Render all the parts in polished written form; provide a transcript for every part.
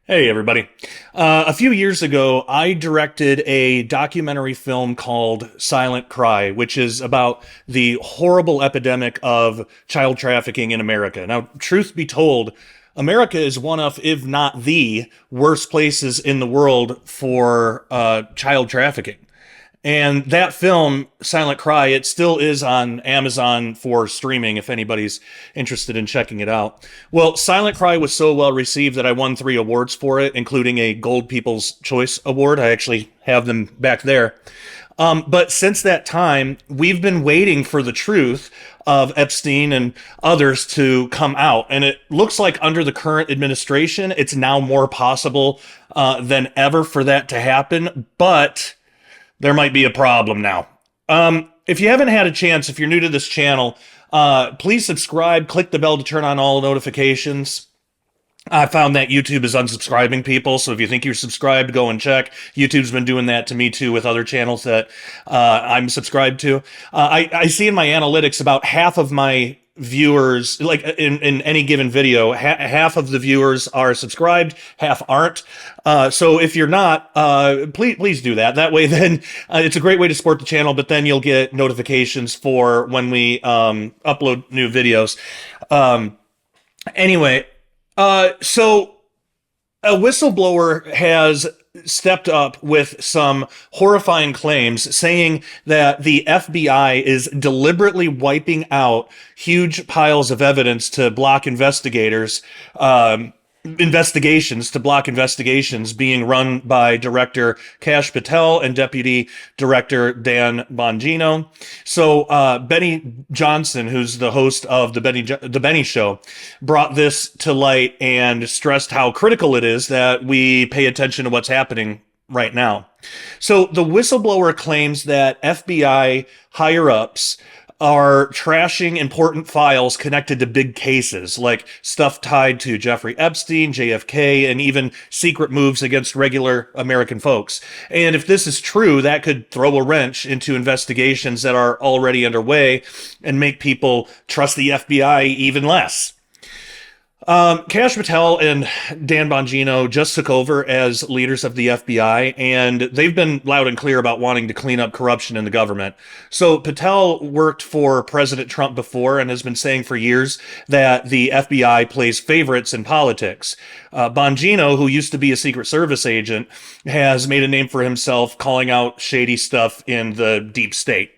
Hey, everybody. A few years ago, I directed a documentary film called Silent Cry, which is about the horrible epidemic of child trafficking in America. Now, truth be told, America is one of, if not the worst places in the world for child trafficking. And that film, Silent Cry, it still is on Amazon for streaming if anybody's interested in checking it out. Well, Silent Cry was so well received that I won 3 awards for it, including a Gold People's Choice Award. I actually have them back there. But since that time, we've been waiting for the truth of Epstein and others to come out. And it looks like under the current administration, it's now more possible than ever for that to happen. But there might be a problem now. If you haven't had a chance, if you're new to this channel, please subscribe, click the bell to turn on all notifications. I found that YouTube is unsubscribing people, so if you think you're subscribed, go and check. YouTube's been doing that to me too with other channels that I'm subscribed to. I see in my analytics about half of my viewers, like in any given video, half of the viewers are subscribed, half aren't. So if you're not, please do that. That way, then it's a great way to support the channel. But then you'll get notifications for when we upload new videos. Anyway. So a whistleblower has stepped up with some horrifying claims saying that the FBI is deliberately wiping out huge piles of evidence to block investigations being run by Director Kash Patel and Deputy Director Dan Bongino. So Benny Johnson, who's the host of the Benny Show, brought this to light and stressed how critical it is that we pay attention to what's happening right now. So the whistleblower claims that FBI higher-ups are trashing important files connected to big cases, like stuff tied to Jeffrey Epstein, JFK, and even secret moves against regular American folks. And if this is true, that could throw a wrench into investigations that are already underway and make people trust the FBI even less. Kash Patel and Dan Bongino just took over as leaders of the FBI, and they've been loud and clear about wanting to clean up corruption in the government. So Patel worked for President Trump before and has been saying for years that the FBI plays favorites in politics. Bongino, who used to be a Secret Service agent, has made a name for himself calling out shady stuff in the deep state.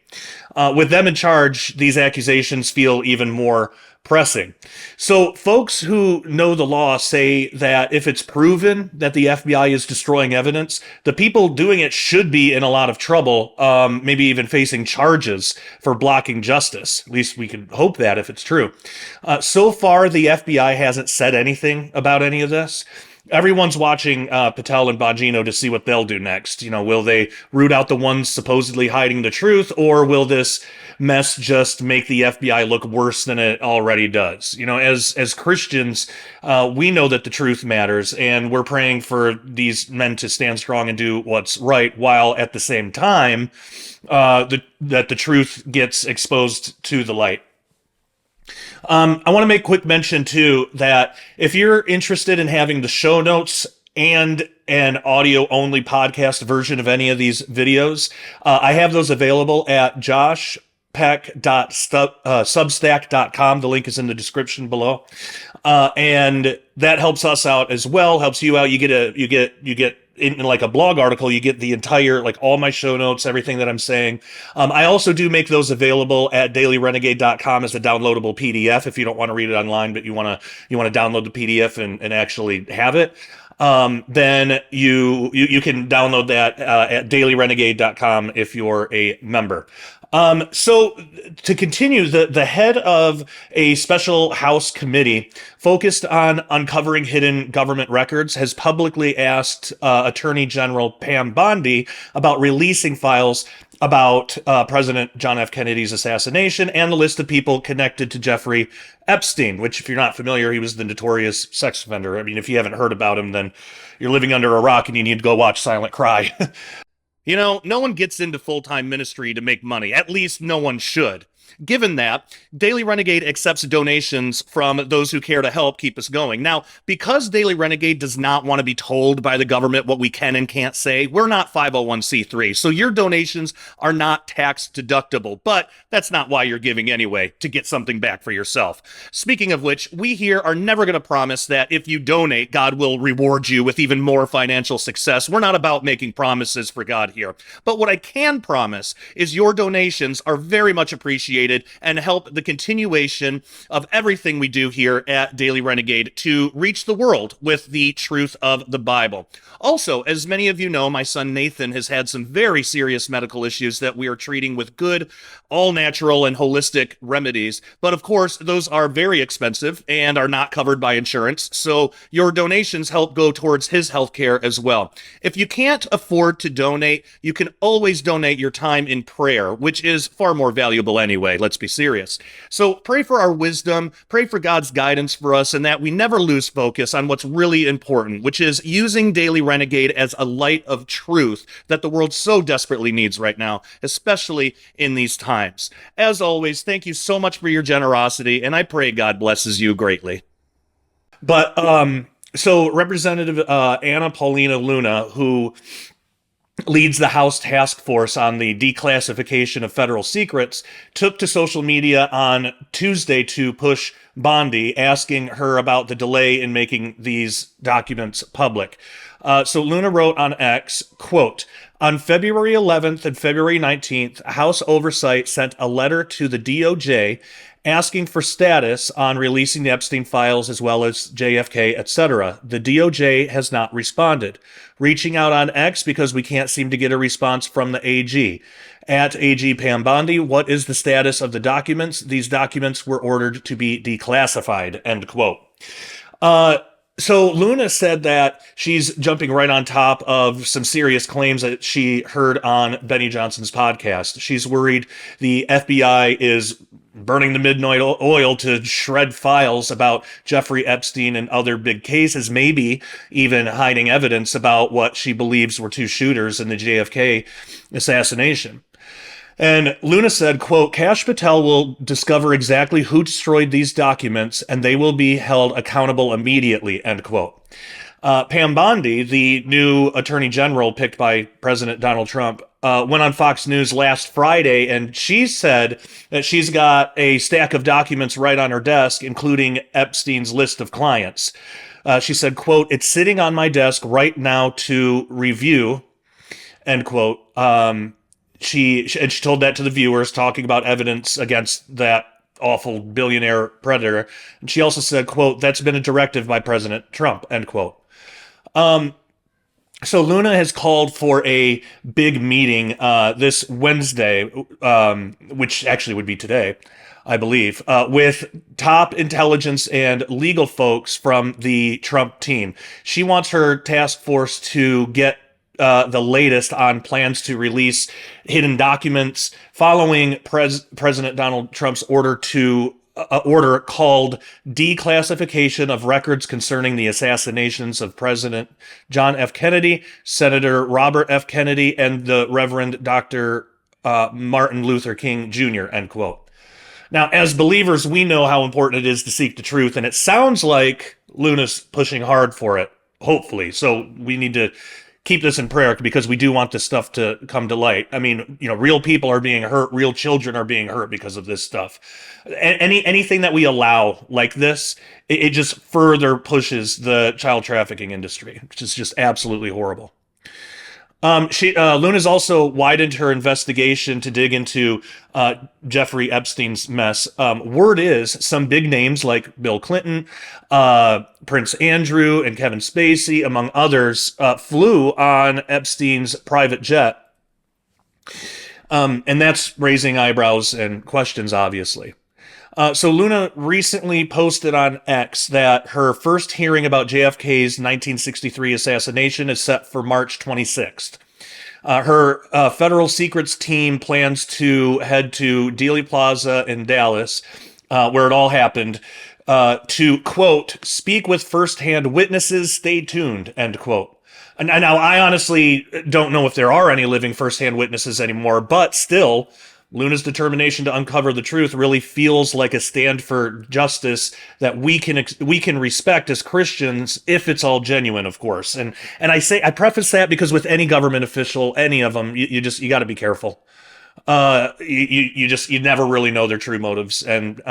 With them in charge, these accusations feel even more pressing. So folks who know the law say that if it's proven that the FBI is destroying evidence, the people doing it should be in a lot of trouble, maybe even facing charges for blocking justice. At least we can hope that if it's true. So far, the FBI hasn't said anything about any of this. Everyone's watching Patel and Bongino to see what they'll do next. You know, will they root out the ones supposedly hiding the truth, or will this mess just make the FBI look worse than it already does? You know, as Christians, we know that the truth matters, and we're praying for these men to stand strong and do what's right, while at the same time, that the truth gets exposed to the light. I want to make quick mention, too, that if you're interested in having the show notes and an audio-only podcast version of any of these videos, I have those available at JoshPeck.substack.com. The link is in the description below. And that helps us out as well, helps you out. You get in like a blog article, you get the entire, like all my show notes, everything that I'm saying. I also do make those available at dailyrenegade.com as a downloadable PDF if you don't want to read it online, but you want to download the PDF and actually have it. Then you can download that at dailyrenegade.com if you're a member. So to continue, the head of a special House committee focused on uncovering hidden government records has publicly asked Attorney General Pam Bondi about releasing files about President John F. Kennedy's assassination and the list of people connected to Jeffrey Epstein, which, if you're not familiar, he was the notorious sex offender. I mean, if you haven't heard about him, then you're living under a rock and you need to go watch Silent Cry. You know, no one gets into full-time ministry to make money. At least no one should. Given that, Daily Renegade accepts donations from those who care to help keep us going. Now, because Daily Renegade does not want to be told by the government what we can and can't say, we're not 501c3. So your donations are not tax deductible, but that's not why you're giving anyway, to get something back for yourself. Speaking of which, we here are never going to promise that if you donate, God will reward you with even more financial success. We're not about making promises for God here. But what I can promise is your donations are very much appreciated and help the continuation of everything we do here at Daily Renegade to reach the world with the truth of the Bible. Also, as many of you know, my son Nathan has had some very serious medical issues that we are treating with good, all-natural and holistic remedies. But of course, those are very expensive and are not covered by insurance, so your donations help go towards his health care as well. If you can't afford to donate, you can always donate your time in prayer, which is far more valuable anyway. Let's be serious. So pray for our wisdom, pray for God's guidance for us, and that we never lose focus on what's really important, which is using Daily Renegade as a light of truth that the world so desperately needs right now, especially in these times. As always, thank you so much for your generosity, and I pray God blesses you greatly. But, so Representative Anna Paulina Luna, who leads the House task force on the declassification of federal secrets, took to social media on Tuesday to push Bondi, asking her about the delay in making these documents public. So Luna wrote on X, quote, "On February 11th and February 19th, House Oversight sent a letter to the DOJ asking for status on releasing the Epstein files as well as JFK, etc. The DOJ has not responded. Reaching out on X because we can't seem to get a response from the AG. At AG Pam Bondi, what is the status of the documents? These documents were ordered to be declassified," end quote. So Luna said that she's jumping right on top of some serious claims that she heard on Benny Johnson's podcast. She's worried the FBI is burning the midnight oil to shred files about Jeffrey Epstein and other big cases, maybe even hiding evidence about what she believes were two shooters in the JFK assassination. And Luna said, quote, "Kash Patel will discover exactly who destroyed these documents and they will be held accountable immediately," end quote. Pam Bondi, the new attorney general picked by President Donald Trump, went on Fox News last Friday, and she said that she's got a stack of documents right on her desk, including Epstein's list of clients. She said, quote, "It's sitting on my desk right now to review," end quote. She told that to the viewers, talking about evidence against that awful billionaire predator. And she also said, quote, "That's been a directive by President Trump," end quote. So Luna has called for a big meeting this Wednesday, which actually would be today, I believe, with top intelligence and legal folks from the Trump team. She wants her task force to get the latest on plans to release hidden documents following President Donald Trump's order called Declassification of Records Concerning the Assassinations of President John F. Kennedy, Senator Robert F. Kennedy, and the Reverend Dr. Martin Luther King Jr., end quote. Now, as believers, we know how important it is to seek the truth, and it sounds like Luna's pushing hard for it, hopefully. So we need to keep this in prayer because we do want this stuff to come to light. I mean, real people are being hurt. Real children are being hurt because of this stuff. Anything that we allow like this, it just further pushes the child trafficking industry, which is just absolutely horrible. Luna's also widened her investigation to dig into Jeffrey Epstein's mess. Word is some big names like Bill Clinton, Prince Andrew, and Kevin Spacey, among others, flew on Epstein's private jet. And that's raising eyebrows and questions, obviously. So Luna recently posted on X that her first hearing about JFK's 1963 assassination is set for March 26th. Her federal secrets team plans to head to Dealey Plaza in Dallas, where it all happened, to, quote, "speak with firsthand witnesses, stay tuned," end quote. And now, I honestly don't know if there are any living firsthand witnesses anymore, but still, Luna's determination to uncover the truth really feels like a stand for justice that we can respect as Christians if it's all genuine, of course. And I preface that because with any government official, any of them, you got to be careful. You never really know their true motives, and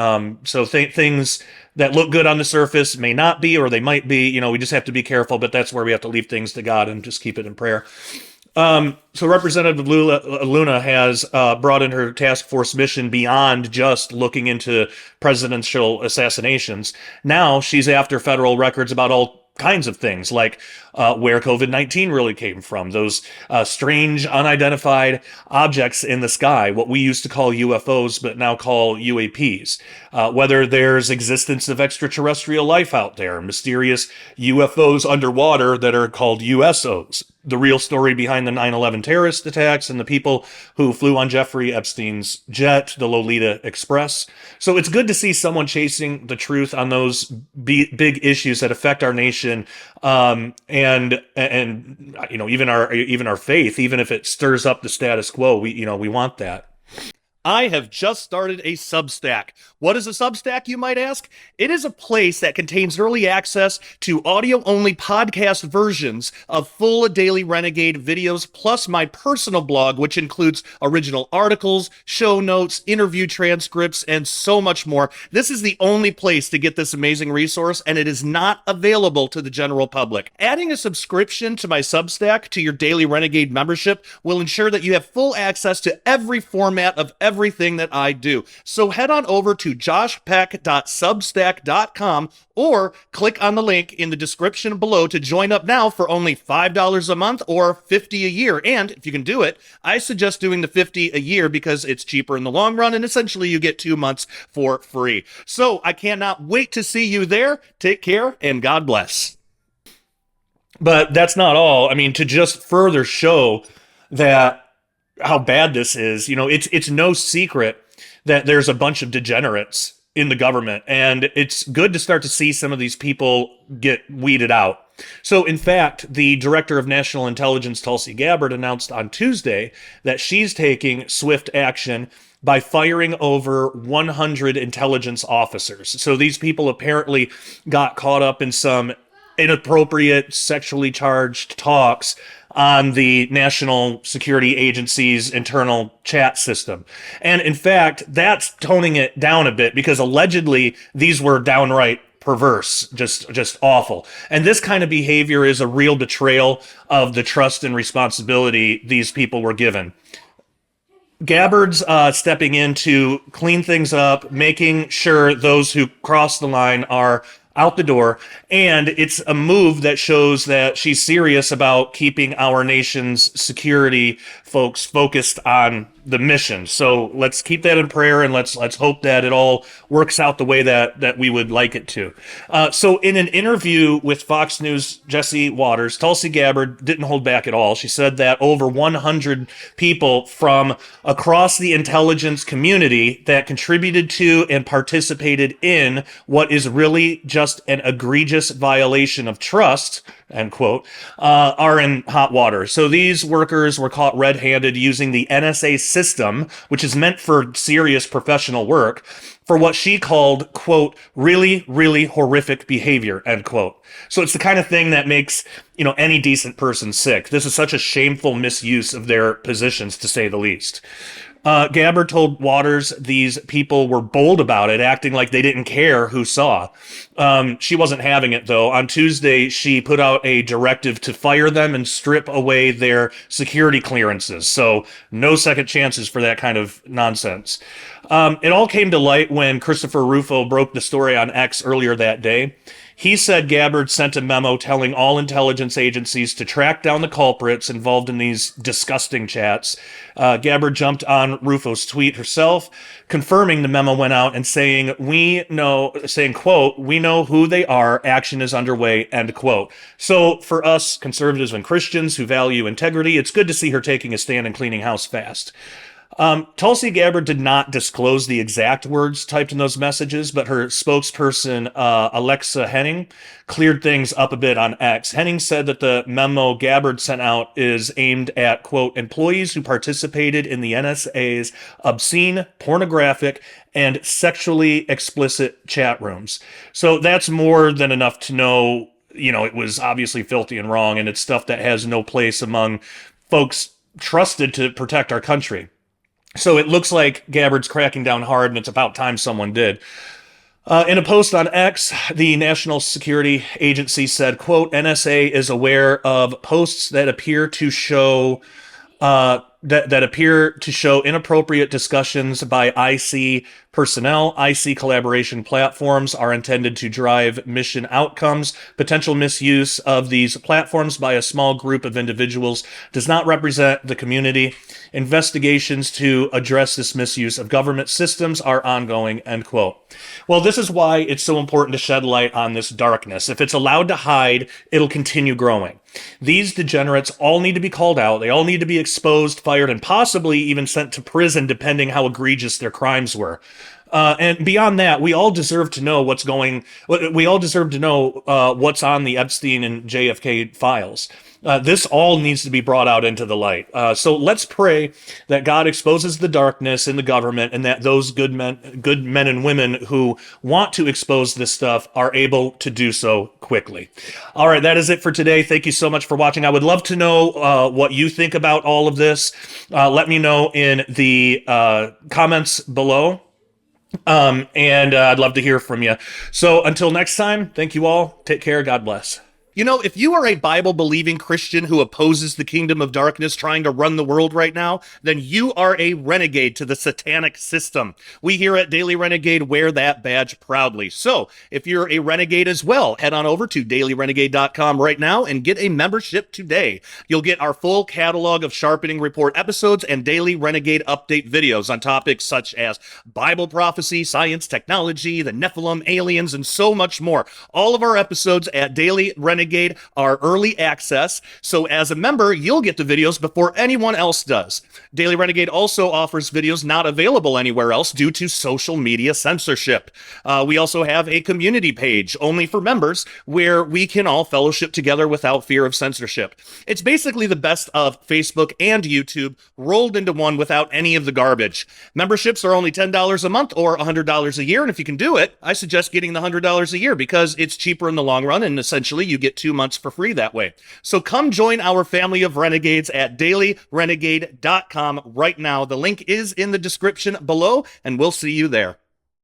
so things that look good on the surface may not be, or they might be. We just have to be careful. But that's where we have to leave things to God and just keep it in prayer. So Representative Luna has brought in her task force mission beyond just looking into presidential assassinations. Now she's after federal records about all kinds of things, like where COVID-19 really came from, those strange unidentified objects in the sky, what we used to call UFOs but now call UAPs, whether there's existence of extraterrestrial life out there, mysterious UFOs underwater that are called USOs, the real story behind the 9/11 terrorist attacks and the people who flew on Jeffrey Epstein's jet, the Lolita Express. So it's good to see someone chasing the truth on those big issues that affect our nation, and even our faith, even if it stirs up the status quo. We want that. I have just started a Substack. What is a Substack, you might ask? It is a place that contains early access to audio-only podcast versions of full Daily Renegade videos, plus my personal blog, which includes original articles, show notes, interview transcripts, and so much more. This is the only place to get this amazing resource, and it is not available to the general public. Adding a subscription to my Substack to your Daily Renegade membership will ensure that you have full access to every format of everything that I do. So head on over to joshpeck.substack.com or click on the link in the description below to join up now for only $5 a month or $50 a year. And if you can do it, I suggest doing the $50 a year because it's cheaper in the long run, and essentially you get 2 months for free. So I cannot wait to see you there. Take care and God bless. But that's not all. I mean, to just further show that how bad this is, it's no secret that there's a bunch of degenerates in the government, and it's good to start to see some of these people get weeded out. So, in fact, the director of national intelligence, Tulsi Gabbard, announced on Tuesday that she's taking swift action by firing over 100 intelligence officers. So these people apparently got caught up in some inappropriate, sexually charged talks on the National Security Agency's internal chat system. And in fact, that's toning it down a bit because allegedly these were downright perverse, just awful. And this kind of behavior is a real betrayal of the trust and responsibility these people were given. Gabbard's stepping in to clean things up, making sure those who cross the line are out the door, and it's a move that shows that she's serious about keeping our nation's security folks focused on the mission. So let's keep that in prayer, and let's hope that it all works out the way that we would like it to. So in an interview with Fox News' Jesse Waters, Tulsi Gabbard didn't hold back at all. She said that over 100 people from across the intelligence community that contributed to and participated in what is really just an egregious violation of trust, end quote, are in hot water. So these workers were caught red-handed using the NSA system, which is meant for serious professional work, for what she called, quote, really, really horrific behavior, end quote. So it's the kind of thing that makes, any decent person sick. This is such a shameful misuse of their positions, to say the least. Gabbard told Waters these people were bold about it, acting like they didn't care who saw. She wasn't having it, though. On Tuesday, she put out a directive to fire them and strip away their security clearances. So no second chances for that kind of nonsense. It all came to light when Christopher Rufo broke the story on X earlier that day. He said Gabbard sent a memo telling all intelligence agencies to track down the culprits involved in these disgusting chats. Gabbard jumped on Rufo's tweet herself, confirming the memo went out and saying, quote, "We know who they are, action is underway," end quote. So for us conservatives and Christians who value integrity, it's good to see her taking a stand and cleaning house fast. Tulsi Gabbard did not disclose the exact words typed in those messages, but her spokesperson, Alexa Henning, cleared things up a bit on X. Henning said that the memo Gabbard sent out is aimed at, quote, employees who participated in the NSA's obscene, pornographic, and sexually explicit chat rooms. So that's more than enough to know, it was obviously filthy and wrong, and it's stuff that has no place among folks trusted to protect our country. So it looks like Gabbard's cracking down hard, and it's about time someone did. In a post on X, the National Security Agency said, quote, NSA is aware of posts that appear to show that appear to show inappropriate discussions by IC personnel. IC collaboration platforms are intended to drive mission outcomes. Potential misuse of these platforms by a small group of individuals does not represent the community. Investigations to address this misuse of government systems are ongoing, end quote. Well, this is why it's so important to shed light on this darkness. If it's allowed to hide, it'll continue growing. These degenerates all need to be called out. They all need to be exposed, fired, and possibly even sent to prison, depending how egregious their crimes were. And beyond that, we all deserve to know what's on the Epstein and JFK files. This all needs to be brought out into the light. So let's pray that God exposes the darkness in the government, and that those good men and women who want to expose this stuff are able to do so quickly. All right, that is it for today. Thank you so much for watching. I would love to know what you think about all of this. Let me know in the comments below. And I'd love to hear from you. So until next time, thank you all. Take care. God bless. If you are a Bible-believing Christian who opposes the kingdom of darkness trying to run the world right now, then you are a renegade to the satanic system. We here at Daily Renegade wear that badge proudly. So if you're a renegade as well, head on over to dailyrenegade.com right now and get a membership today. You'll get our full catalog of Sharpening Report episodes and Daily Renegade update videos on topics such as Bible prophecy, science, technology, the Nephilim, aliens, and so much more. All of our episodes at Daily Renegade are early access, so as a member, you'll get the videos before anyone else does. Daily Renegade also offers videos not available anywhere else due to social media censorship. We also have a community page only for members where we can all fellowship together without fear of censorship. It's basically the best of Facebook and YouTube rolled into one without any of the garbage. Memberships are only $10 a month or $100 a year, and if you can do it, I suggest getting the $100 a year because it's cheaper in the long run, and essentially you get 2 months for free that way. So come join our family of renegades at dailyrenegade.com right now. The link is in the description below, and we'll see you there.